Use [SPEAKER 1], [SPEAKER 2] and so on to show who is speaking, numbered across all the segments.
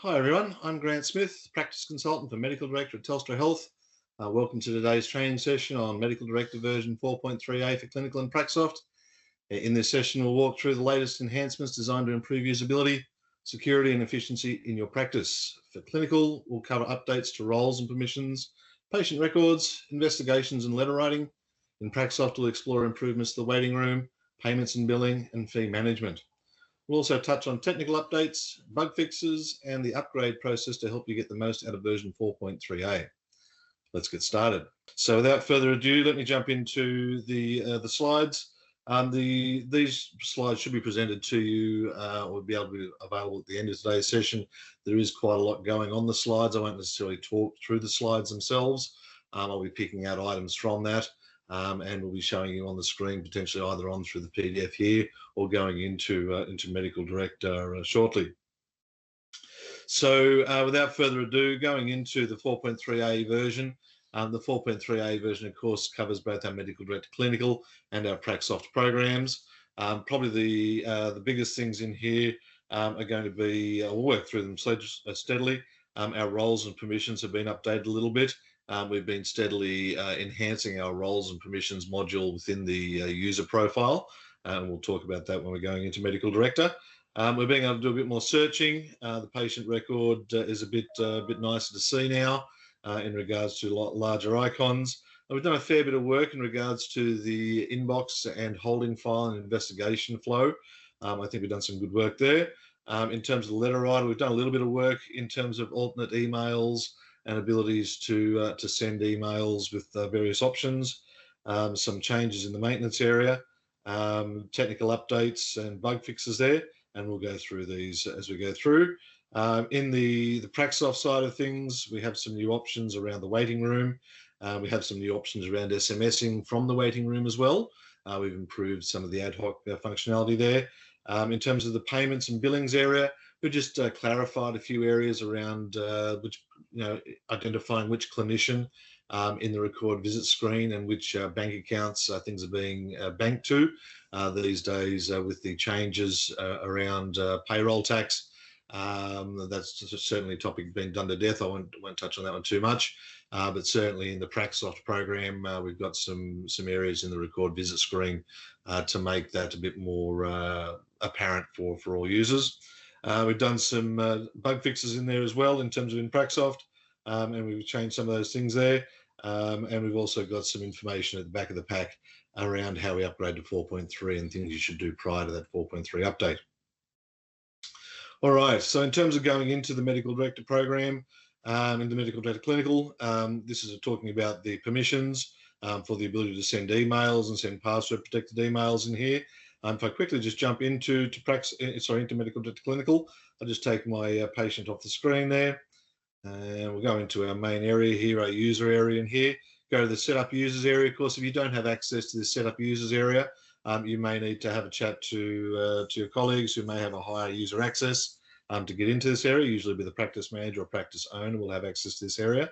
[SPEAKER 1] Hi everyone, I'm Grant Smith, Practice Consultant for Medical Director at Telstra Health. Welcome to today's training session on Medical Director version 4.3a for Clinical and Pracsoft. In this session, we'll walk through the latest enhancements designed to improve usability, security and efficiency in your practice. For Clinical, we'll cover updates to roles and permissions, patient records, investigations and letter writing. In Pracsoft, we'll explore improvements to the waiting room, payments and billing, and fee management. We'll also touch on technical updates, bug fixes, and the upgrade process to help you get the most out of version 4.3a. Let's get started. So without further ado, let me jump into the slides. These slides should be presented to you or be able to be available at the end of today's session. There is quite a lot going on the slides. I won't necessarily talk through the slides themselves. I'll be picking out items from that. And we'll be showing you on the screen, potentially either on through the PDF here or going into Medical Director shortly. So without further ado, going into the 4.3a version. The 4.3a version, of course, covers both our Medical Director Clinical and our Pracsoft programs. Probably the biggest things in here are going to be, we'll work through them steadily. Our roles and permissions have been updated a little bit. We've been steadily enhancing our roles and permissions module within the user profile, and we'll talk about that when we're going into Medical Director. We're being able to do a bit more searching. The patient record is a bit nicer to see now in regards to larger icons. We've done a fair bit of work in regards to the inbox and holding file and investigation flow. I think we've done some good work there. In terms of the letter writer, we've done a little bit of work in terms of alternate emails and abilities to send emails with various options, some changes in the maintenance area, technical updates and bug fixes there, and we'll go through these as we go through. In the Pracsoft side of things, we have some new options around the waiting room. We have some new options around SMSing from the waiting room as well. We've improved some of the ad hoc functionality there. In terms of the payments and billings area, we just clarified a few areas around identifying which clinician in the record visit screen and which bank accounts things are being banked to these days with the changes around payroll tax. That's certainly a topic being done to death. I won't touch on that one too much, but certainly in the Pracsoft program, we've got some areas in the record visit screen to make that a bit more apparent for all users. We've done some bug fixes in there as well in terms of in Pracsoft, and we've changed some of those things there. And we've also got some information at the back of the pack around how we upgrade to 4.3 and things you should do prior to that 4.3 update. All right, so in terms of going into the Medical Director program, in the Medical Director Clinical, this is talking about the permissions for the ability to send emails and send password protected emails in here. If I quickly just jump into Medical Director Clinical, I'll just take my patient off the screen there. And we'll go into our main area here, our user area in here. Go to the setup users area. Of course, if you don't have access to the setup users area, you may need to have a chat to your colleagues who may have a higher user access to get into this area. Usually be the practice manager or practice owner will have access to this area.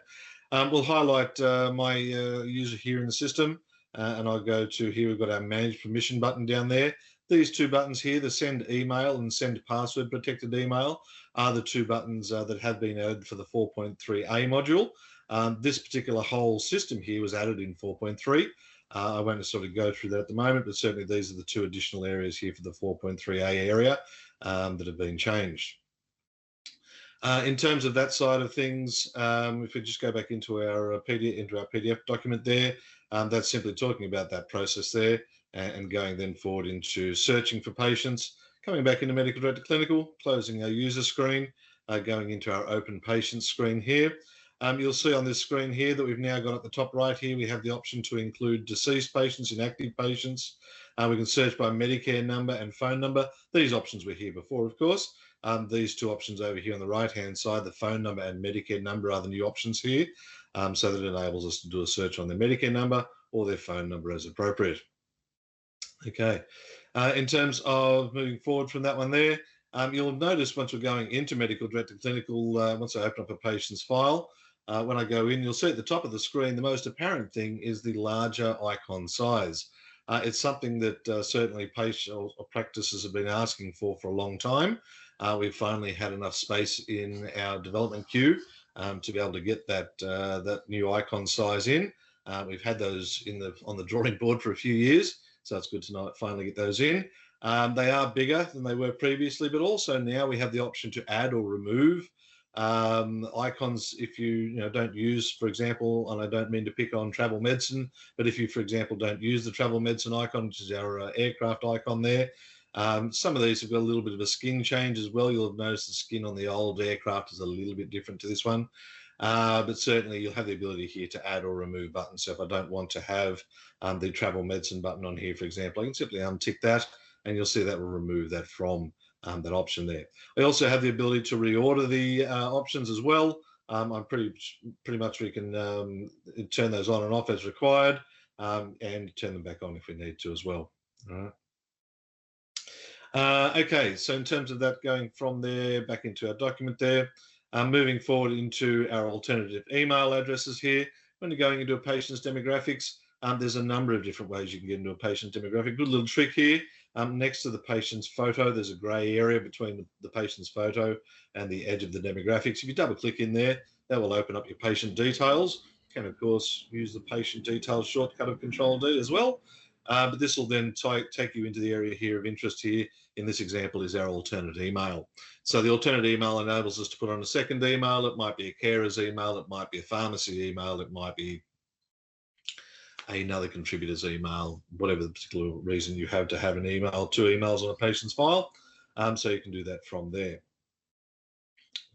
[SPEAKER 1] We'll highlight my user here in the system. And I'll go to here, we've got our manage permission button down there. These two buttons here, the send email and send password protected email, are the two buttons that have been added for the 4.3a module. This particular whole system here was added in 4.3. I won't sort of go through that at the moment, but certainly these are the two additional areas here for the 4.3a area that have been changed. In terms of that side of things, if we just go back into our PDF document there, that's simply talking about that process there and going then forward into searching for patients, coming back into Medical Director Clinical, closing our user screen, going into our open patient screen here. You'll see on this screen here that we've now got at the top right here, we have the option to include deceased patients, inactive patients. We can search by Medicare number and phone number. These options were here before, of course. These two options over here on the right-hand side, the phone number and Medicare number, are the new options here, so that it enables us to do a search on their Medicare number or their phone number as appropriate. Okay, in terms of moving forward from that one there, you'll notice once we're going into Medical Director Clinical, once I open up a patient's file, when I go in, you'll see at the top of the screen, the most apparent thing is the larger icon size. It's something that certainly patients or practices have been asking for a long time. We've finally had enough space in our development queue to be able to get that new icon size in. We've had those on the drawing board for a few years, so it's good to finally get those in. They are bigger than they were previously, but also now we have the option to add or remove icons if you don't use, for example, and I don't mean to pick on travel medicine, but if you, for example, don't use the travel medicine icon, which is our aircraft icon there, some of these have got a little bit of a skin change as well. You'll have noticed the skin on the old aircraft is a little bit different to this one. But certainly you'll have the ability here to add or remove buttons. So if I don't want to have the travel medicine button on here, for example, I can simply untick that and you'll see that will remove that from that option there. I also have the ability to reorder the options as well. I'm pretty much we can turn those on and off as required and turn them back on if we need to as well. All right. Okay, so in terms of that, going from there back into our document there, moving forward into our alternative email addresses here. When you're going into a patient's demographics, there's a number of different ways you can get into a patient demographic. Good little trick here. Next to the patient's photo, there's a grey area between the patient's photo and the edge of the demographics. If you double click in there, that will open up your patient details. You can, of course, use the patient details shortcut of Control D as well. But this will then take you into the area here of interest here. In this example is our alternate email. So the alternate email enables us to put on a second email. It might be a carer's email. It might be a pharmacy email. It might be another contributor's email, whatever the particular reason you have to have an email, 2 emails on a patient's file. So you can do that from there.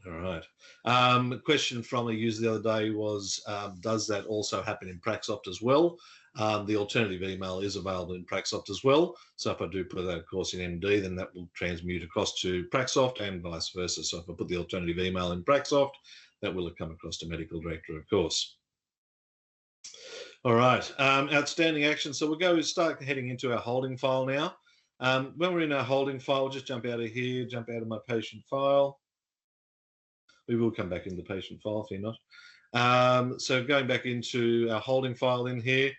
[SPEAKER 1] All right. A question from a user the other day was, does that also happen in Pracsoft as well? The alternative email is available in Pracsoft as well. So if I do put that, of course, in MD, then that will transmute across to Pracsoft and vice versa. So if I put the alternative email in Pracsoft, that will have come across to MedicalDirector, of course. All right, outstanding action. So we'll start heading into our holding file now. When we're in our holding file, just jump out of here, jump out of my patient file. We will come back into the patient file, fear not. So going back into our holding file in here,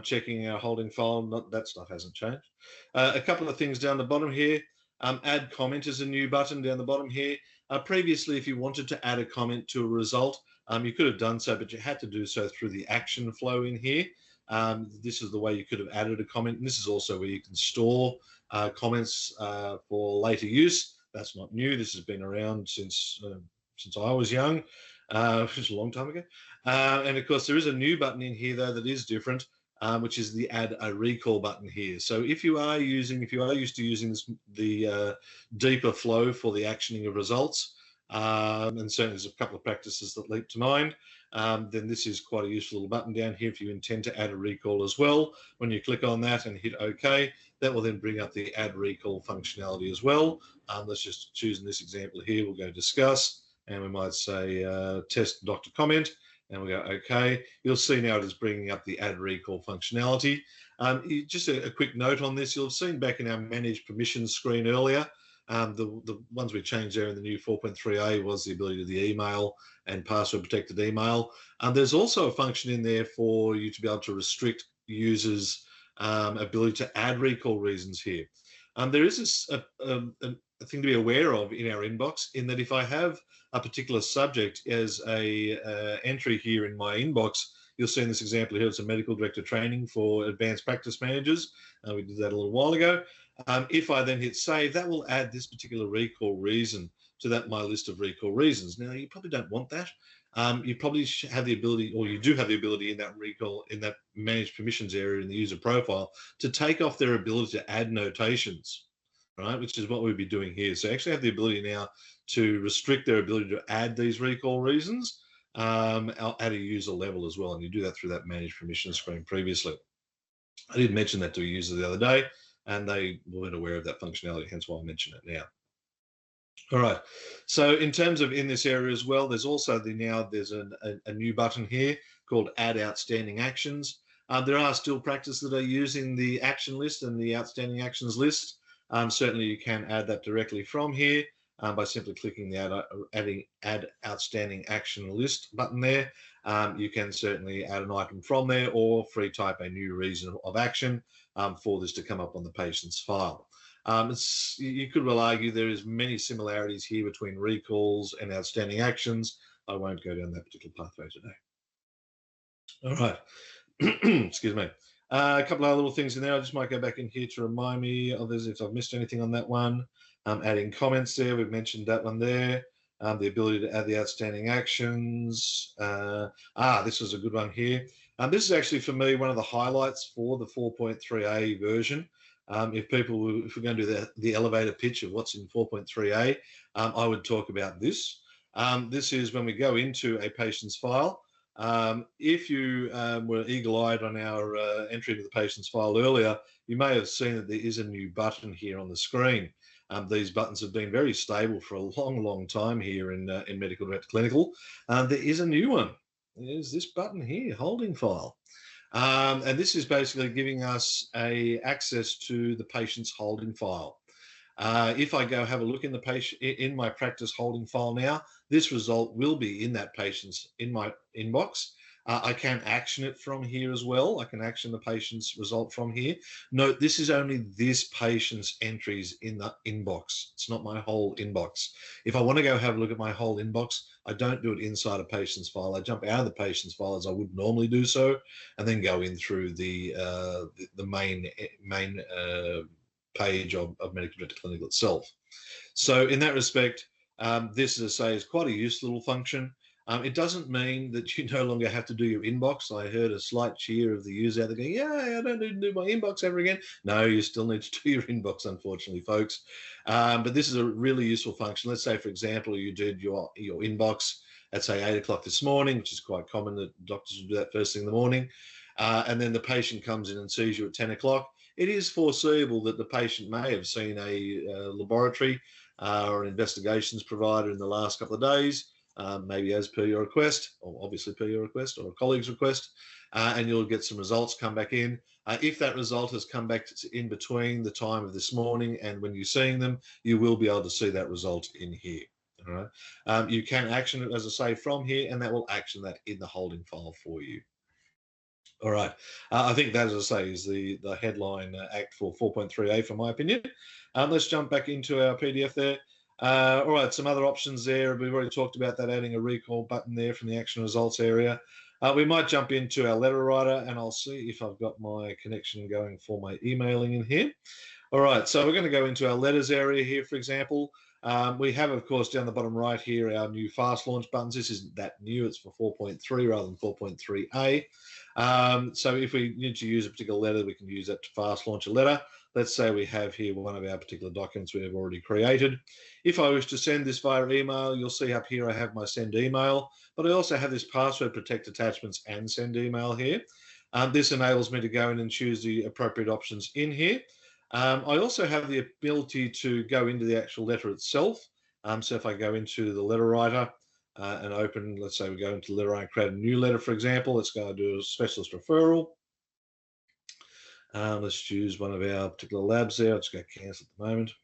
[SPEAKER 1] checking our holding file, that stuff hasn't changed. A couple of things down the bottom here. Add comment is a new button down the bottom here. Previously, if you wanted to add a comment to a result, you could have done so, but you had to do so through the action flow in here. This is the way you could have added a comment, and this is also where you can store comments for later use. That's not new. This has been around since I was young, which is a long time ago. And of course, there is a new button in here though that is different, which is the add a recall button here. So if you are used to using the deeper flow for the actioning of results, and certainly there's a couple of practices that leap to mind, then this is quite a useful little button down here if you intend to add a recall as well. When you click on that and hit OK, that will then bring up the add recall functionality as well. Let's just choose in this example here, we'll go discuss, and we might say test doctor comment, and we'll go OK. You'll see now it is bringing up the add recall functionality. Just a quick note on this, you'll have seen back in our manage permissions screen earlier, the ones we changed there in the new 4.3a was the ability to the email and password protected email. There's also a function in there for you to be able to restrict users' ability to add recall reasons here. There is a thing to be aware of in our inbox, in that if I have a particular subject as a entry here in my inbox, you'll see in this example here, it's a medical director training for advanced practice managers. We did that a little while ago. If I then hit save, that will add this particular recall reason to my list of recall reasons. Now, you probably don't want that. You probably have the ability, or you do have the ability in that recall, in that manage permissions area in the user profile, to take off their ability to add notations, right? Which is what we'd be doing here. So actually have the ability now to restrict their ability to add these recall reasons at a user level as well. And you do that through that manage permissions screen previously. I did mention that to a user the other day, and they weren't aware of that functionality, hence why I mention it now. All right, so in terms of in this area as well, there's also there's a new button here called Add Outstanding Actions. There are still practices that are using the action list and the outstanding actions list. Certainly you can add that directly from here by simply clicking the Add Outstanding Action List button there. you can certainly add an item from there or free type a new reason of action for this to come up on the patient's file. You could well argue there is many similarities here between recalls and outstanding actions. I won't go down that particular pathway today. All right. Excuse me. A couple of little things in there. I just might go back in here to remind me of this if I've missed anything on that one. Adding comments there. We've mentioned that one there. The ability to add the outstanding actions. This was a good one here. This is actually, for me, one of the highlights for the 4.3a version. If we're going to do the elevator pitch of what's in 4.3a, I would talk about this. This is when we go into a patient's file. If you were eagle-eyed on our entry to the patient's file earlier, you may have seen that there is a new button here on the screen. These buttons have been very stable for a long, long time here in MedicalDirector Clinical. There is a new one. There's this button here, holding file. And this is basically giving us access to the patient's holding file. If I go have a look in my practice holding file now, this result will be in that patient's in my inbox. I can action it from here as well. I can action the patient's result from here. Note, this is only this patient's entries in the inbox. It's not my whole inbox. If I want to go have a look at my whole inbox, I don't do it inside a patient's file. I jump out of the patient's file as I would normally do so, and then go in through the main page of MedicalDirector Clinical itself. So in that respect, this, as I say, is quite a useful little function. It doesn't mean that you no longer have to do your inbox. I heard a slight cheer of the user out there going, yeah, I don't need to do my inbox ever again. No, you still need to do your inbox, unfortunately, folks. But this is a really useful function. Let's say, for example, you did your inbox at, say, 8 o'clock this morning, which is quite common that doctors will do that first thing in the morning. And then the patient comes in and sees you at 10 o'clock. It is foreseeable that the patient may have seen a laboratory or an investigations provider in the last couple of days, maybe as per your request, or obviously per your request, or a colleague's request, and you'll get some results come back in. If that result has come back in between the time of this morning and when you're seeing them, you will be able to see that result in here. All right. You can action it, as I say, from here, and that will action that in the holding file for you. All right. I think that, as I say, is the headline act for 4.3a, from my opinion. Let's jump back into our PDF there. All right, some other options there. We've already talked about that, adding a recall button there from the action results area. We might jump into our letter writer, and I'll see if I've got my connection going for my emailing in here. All right, so we're going to go into our letters area here, for example. We have, of course, down the bottom right here, our new fast launch buttons. This isn't that new. It's for 4.3 rather than 4.3a. So if we need to use a particular letter, we can use that to fast launch a letter. Let's say we have here one of our particular documents we have already created. If I wish to send this via email, you'll see up here I have my send email, but I also have this password protect attachments and send email here. This enables me to go in and choose the appropriate options in here. I also have the ability to go into the actual letter itself. So if I go into the letter writer and open, let's say we go into the letter writer and create a new letter, for example, let's go and do a specialist referral. Let's choose one of our particular labs there. Let's go cancel at the moment.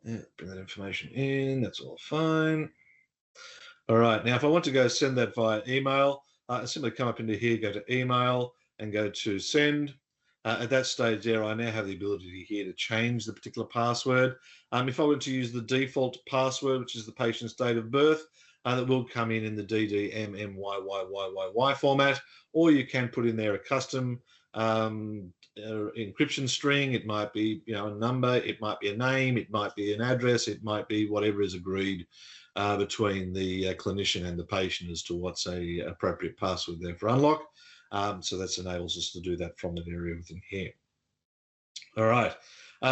[SPEAKER 1] Yeah, bring that information in. That's all fine. All right. Now, if I want to go send that via email, I simply come up into here, go to email, and go to send. At that stage there, I now have the ability here to change the particular password. If I were to use the default password, which is the patient's date of birth, that will come in the DDMMYYYYY format, or you can put in there a custom encryption string. It might be, a number, it might be a name, it might be an address, it might be whatever is agreed between the clinician and the patient as to what's a appropriate password there for unlock. So that enables us to do that from that area within here. All right.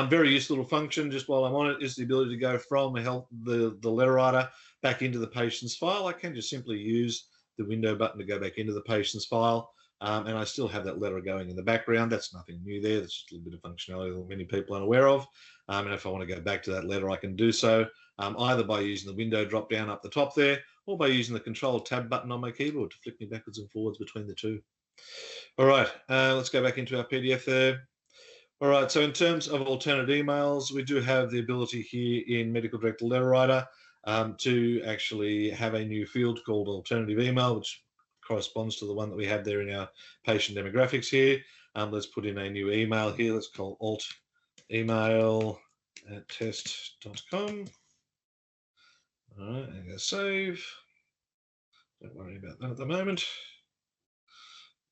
[SPEAKER 1] Very useful little function, just while I'm on it, is the ability to go from the letter writer back into the patient's file. I can just simply use the window button to go back into the patient's file. And I still have that letter going in the background. That's nothing new there. That's just a little bit of functionality that many people aren't aware of. And if I want to go back to that letter, I can do so either by using the window drop down up the top there, or by using the Control Tab button on my keyboard to flick me backwards and forwards between the two. All right, let's go back into our PDF there. All right, so in terms of alternate emails, we do have the ability here in MedicalDirector Letter Writer to actually have a new field called alternative email, which corresponds to the one that we have there in our patient demographics here. Let's put in a new email here. Let's call alt email at test.com. All right, and go save. Don't worry about that at the moment.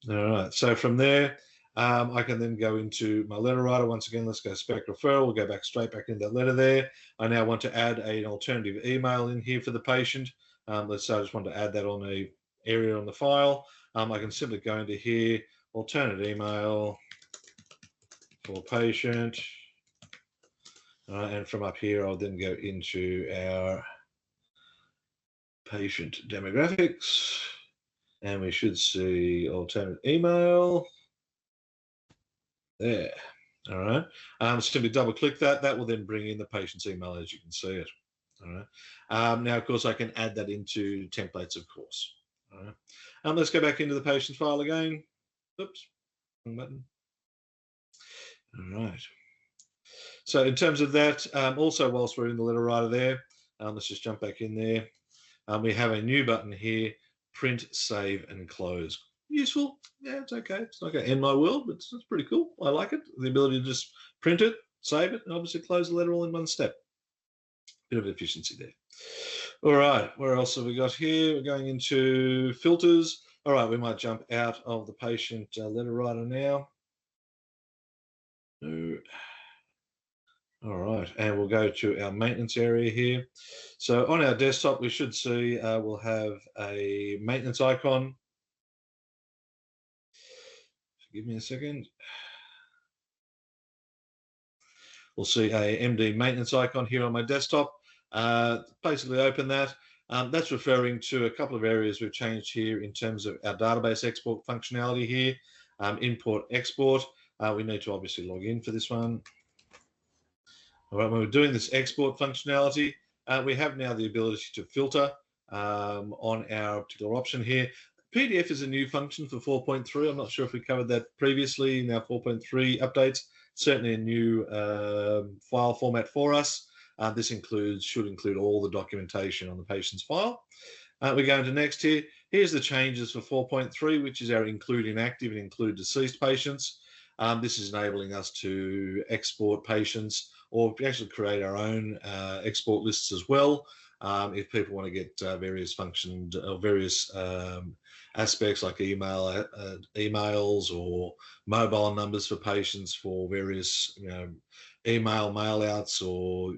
[SPEAKER 1] All right, so from there, I can then go into my letter writer. Once again, let's go spec referral. We'll go back straight back into that letter there. I now want to add an alternative email in here for the patient. Let's say I just want to add that on a area on the file. I can simply go into here, alternate email for patient. And from up here, I'll then go into our patient demographics. And we should see alternate email there. All right. Simply double click that. That will then bring in the patient's email as you can see it. All right. Now, of course, I can add that into templates, of course. All right. Let's go back into the patient's file again. Oops. Wrong button. All right. So in terms of that, also whilst we're in the letter writer there, let's just jump back in there. We have a new button here, print, save, and close. Useful. Yeah, it's okay. It's not going to end my world, but it's pretty cool. I like it. The ability to just print it, save it, and obviously close the letter all in one step. Bit of efficiency there. All right, where else have we got here? We're going into filters. All right, we might jump out of the patient letter writer now. No. All right, and we'll go to our maintenance area here. So on our desktop, we should see we'll have a maintenance icon. Give me a second. We'll see a MD maintenance icon here on my desktop. Basically open that. That's referring to a couple of areas we've changed here in terms of our database export functionality here. Import, export. We need to obviously log in for this one. All right, when we're doing this export functionality, we have now the ability to filter on our particular option here. PDF is a new function for 4.3. I'm not sure if we covered that previously in our 4.3 updates. Certainly a new file format for us. This should include all the documentation on the patient's file. We go into next here. Here's the changes for 4.3, which is our include inactive and include deceased patients. This is enabling us to export patients or actually create our own export lists as well. If people want to get various functions or various aspects like emails or mobile numbers for patients for various, email mail outs or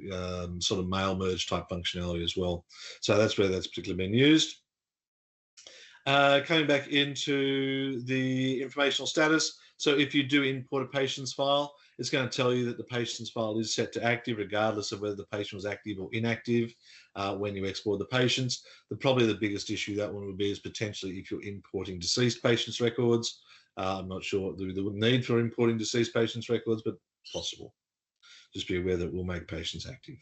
[SPEAKER 1] sort of mail merge type functionality as well. So that's where that's particularly been used. Coming back into the informational status. So if you do import a patient's file, it's going to tell you that the patient's file is set to active regardless of whether the patient was active or inactive when you export the patients. Probably the biggest issue that one would be is potentially if you're importing deceased patients' records. I'm not sure the need for importing deceased patients' records, but possible. Just be aware that it will make patients active.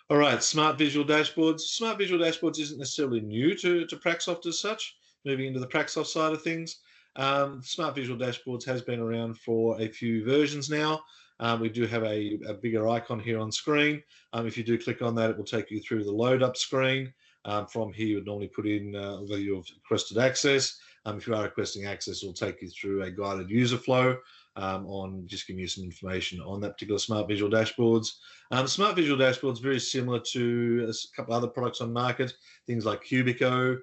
[SPEAKER 1] All right, smart visual dashboards. Smart visual dashboards isn't necessarily new to Pracsoft as such. Moving into the Pracsoft side of things. Smart visual dashboards has been around for a few versions now. We do have a bigger icon here on screen. If you do click on that, it will take you through the load up screen. From here, you would normally put in whether you've requested access. If you are requesting access, it will take you through a guided user flow on just giving you some information on that particular smart visual dashboards. Smart visual dashboards very similar to a couple other products on market, things like Cubico,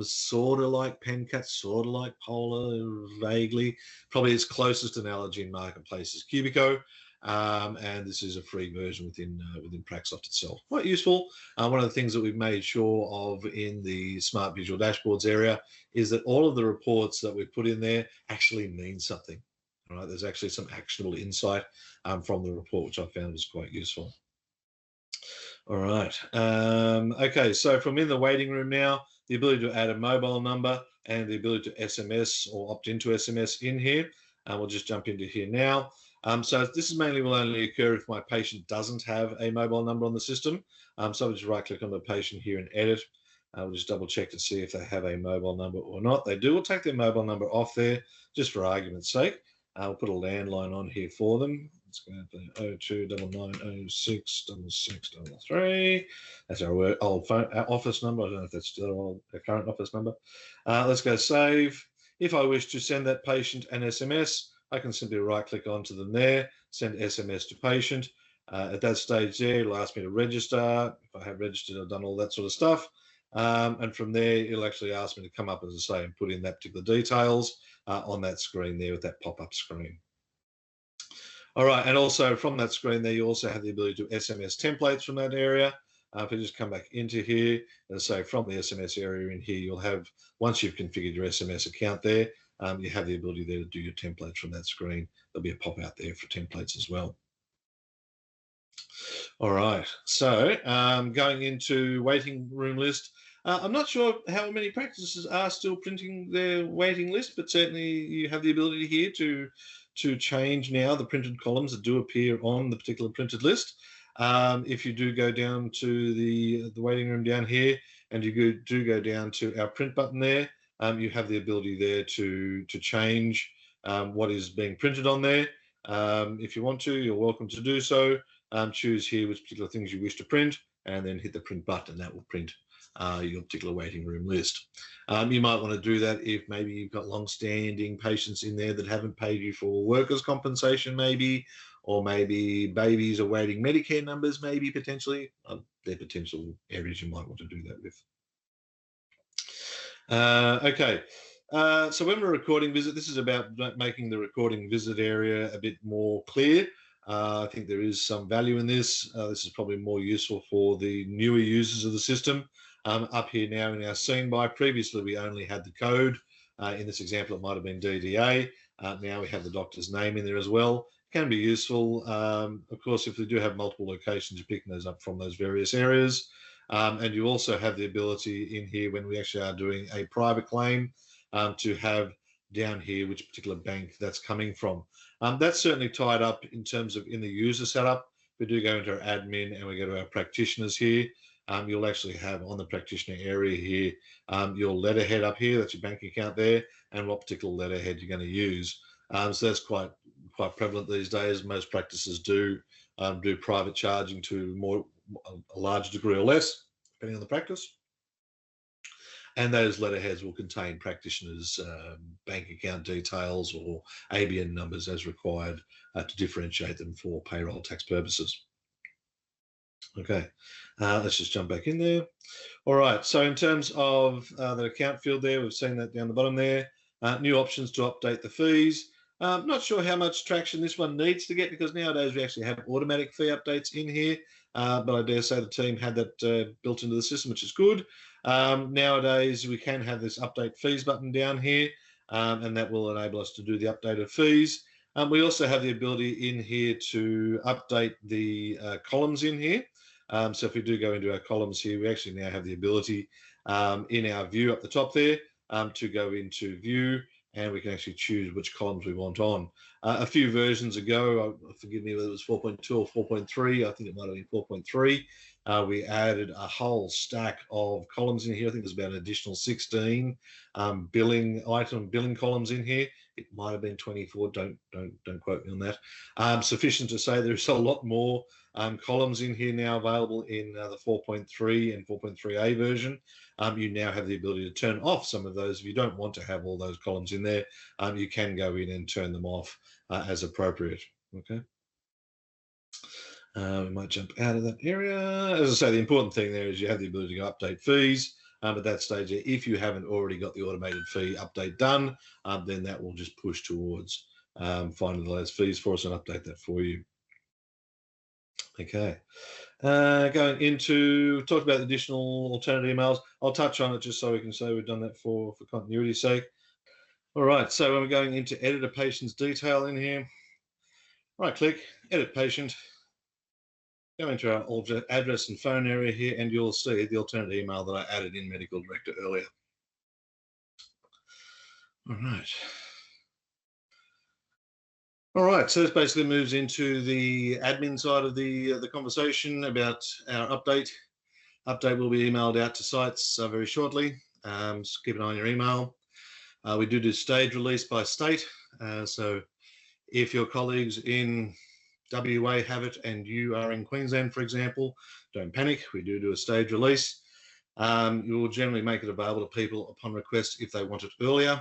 [SPEAKER 1] sort of like Pencat, sort of like Polar, vaguely. Probably its closest analogy in marketplace is Cubico, and this is a free version within Pracsoft itself. Quite useful. One of the things that we've made sure of in the smart visual dashboards area is that all of the reports that we've put in there actually mean something. All right, there's actually some actionable insight from the report, which I found was quite useful. All right. Okay, so from in the waiting room now, the ability to add a mobile number and the ability to SMS or opt into SMS in here. We'll just jump into here now. So this is mainly will only occur if my patient doesn't have a mobile number on the system. So I'll just right click on the patient here and edit. We'll just double check to see if they have a mobile number or not. They do. We'll take their mobile number off there just for argument's sake. We'll put a landline on here for them. Let's go for 0299066633. That's our old phone, our office number. I don't know if that's still our current office number. Let's go save. If I wish to send that patient an SMS, I can simply right-click onto them there, send SMS to patient. At that stage there, it'll ask me to register. If I have registered, I've done all that sort of stuff. And from there, it'll actually ask me to come up, as I say, and put in that particular details on that screen there with that pop-up screen. All right, and also from that screen there, you also have the ability to SMS templates from that area. If you just come back into here, and say from the SMS area in here, you'll have, once you've configured your SMS account there, you have the ability there to do your templates from that screen. There'll be a pop out there for templates as well. All right, so going into waiting room list. I'm not sure how many practices are still printing their waiting list, but certainly you have the ability here to change now the printed columns that do appear on the particular printed list. If you do go down to the waiting room down here, and you do go down to our print button there, you have the ability there to change what is being printed on there. If you want to, you're welcome to do so. Choose here which particular things you wish to print, and then hit the print button, and that will print your particular waiting room list. You might want to do that if maybe you've got long-standing patients in there that haven't paid you for workers' compensation, maybe, or maybe babies awaiting Medicare numbers, maybe potentially. They're potential areas you might want to do that with. Okay. So when we're recording visit, this is about making the recording visit area a bit more clear. I think there is some value in this. This is probably more useful for the newer users of the system. Up here now in our scene by, previously we only had the code. In this example, it might have been DDA. Now we have the doctor's name in there as well. Can be useful. Of course, if we do have multiple locations, you're picking those up from those various areas. And you also have the ability in here, when we actually are doing a private claim, to have down here which particular bank that's coming from. That's certainly tied up in terms of in the user setup. We do go into our admin and we go to our practitioners here. You'll actually have on the practitioner area here your letterhead up here. That's your bank account there, and what particular letterhead you're going to use. So that's quite prevalent these days. Most practices do private charging to a large degree or less, depending on the practice. And those letterheads will contain practitioners' bank account details or ABN numbers as required to differentiate them for payroll tax purposes. Okay, let's just jump back in there. All right, so in terms of the account field there, we've seen that down the bottom there. New options to update the fees. Not sure how much traction this one needs to get, because nowadays we actually have automatic fee updates in here, but I dare say the team had that built into the system, which is good. Nowadays we can have this update fees button down here, and that will enable us to do the update of fees. We also have the ability in here to update the columns in here. So if we do go into our columns here, we actually now have the ability in our view up the top there to go into view, and we can actually choose which columns we want on. A few versions ago, forgive me whether it was 4.2 or 4.3, I think it might have been 4.3, we added a whole stack of columns in here. I think there's about an additional 16 billing columns in here. It might have been 24, don't quote me on that. Sufficient to say there's a lot more columns in here now available in the 4.3 and 4.3a version. You now have the ability to turn off some of those. If you don't want to have all those columns in there, you can go in and turn them off as appropriate. Okay. We might jump out of that area. As I say, the important thing there is you have the ability to update fees. At that stage, if you haven't already got the automated fee update done, then that will just push towards finding the latest fees for us and update that for you. Okay. Going into, talk about additional alternative emails. I'll touch on it just so we can say we've done that for continuity's sake. All right, so when we're going into edit a patient's detail in here, right click, edit patient, go into our address and phone area here, and you'll see the alternative email that I added in MedicalDirector earlier. All right. All right, so this basically moves into the admin side of the conversation about our update. Update will be emailed out to sites very shortly. So keep an eye on your email. We do stage release by state. So if your colleagues in WA have it and you are in Queensland, for example, don't panic. We do a stage release. You will generally make it available to people upon request if they want it earlier.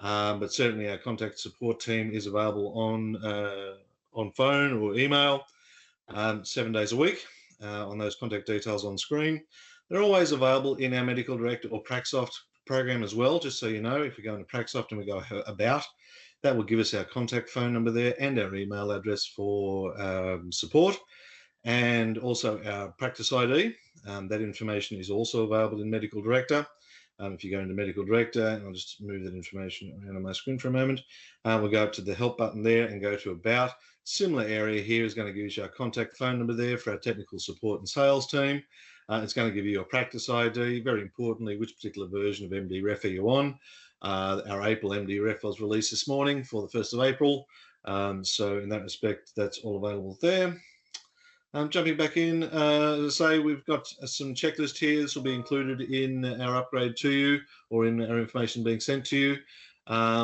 [SPEAKER 1] But certainly our contact support team is available on phone or email 7 days a week on those contact details on screen. They're always available in our MedicalDirector or Pracsoft program as well, just so you know. If we go into Pracsoft and we go about, that will give us our contact phone number there and our email address for support, and also our practice ID. That information is also available in MedicalDirector. If you go into MedicalDirector, and I'll just move that information around on my screen for a moment, we'll go up to the help button there and go to about. Similar area here is going to give you our contact phone number there for our technical support and sales team. It's going to give you your practice ID, very importantly, which particular version of MDREF are you on. Our April MDREF was released this morning for the 1st of April. So in that respect, that's all available there. Jumping back in, as I say, we've got some checklist here. This will be included in our upgrade to you or in our information being sent to you.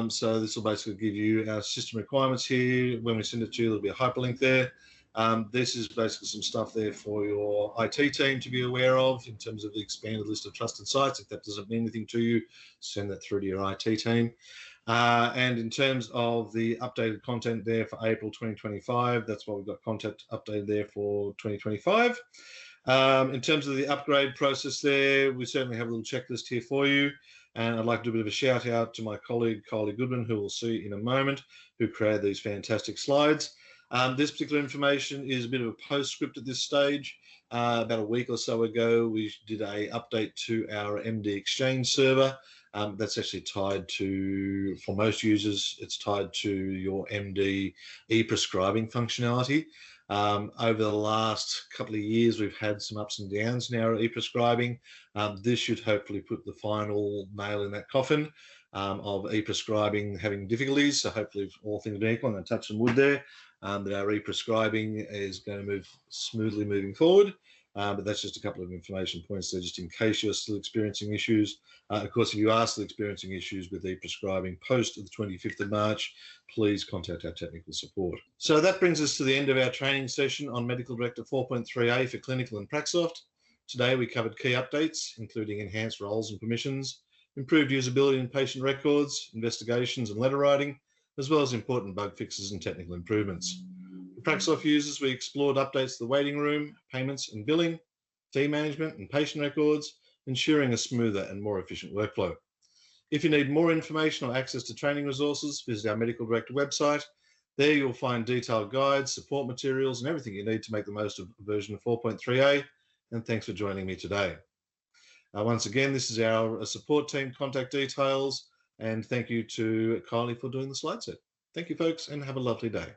[SPEAKER 1] So this will basically give you our system requirements here. When we send it to you, there'll be a hyperlink there. This is basically some stuff there for your IT team to be aware of in terms of the expanded list of trusted sites. If that doesn't mean anything to you, send that through to your IT team. And in terms of the updated content there for April 2025, that's why we've got content updated there for 2025. In terms of the upgrade process there, we certainly have a little checklist here for you. And I'd like to do a bit of a shout out to my colleague, Kylie Goodman, who we'll see in a moment, who created these fantastic slides. This particular information is a bit of a postscript at this stage. About a week or so ago, we did an update to our MD Exchange server. That's actually tied to, for most users, it's tied to your MD e-prescribing functionality. Over the last couple of years, we've had some ups and downs in our e-prescribing. This should hopefully put the final nail in that coffin of e-prescribing having difficulties. So hopefully, if all things being equal, I'm going to touch some wood there, that our e-prescribing is going to move smoothly moving forward. But that's just a couple of information points there, just in case you're still experiencing issues. Of course, if you are still experiencing issues with e-prescribing post the 25th of March, please contact our technical support. So that brings us to the end of our training session on MedicalDirector 4.3a for Clinical and Pracsoft. Today, we covered key updates, including enhanced roles and permissions, improved usability in patient records, investigations and letter writing, as well as important bug fixes and technical improvements. For Pracsoft users, we explored updates to the waiting room, payments and billing, fee management and patient records, ensuring a smoother and more efficient workflow. If you need more information or access to training resources, visit our MedicalDirector website. There you'll find detailed guides, support materials, and everything you need to make the most of version 4.3a. And thanks for joining me today. Once again, this is our support team contact details, and thank you to Kylie for doing the slide set. Thank you, folks, and have a lovely day.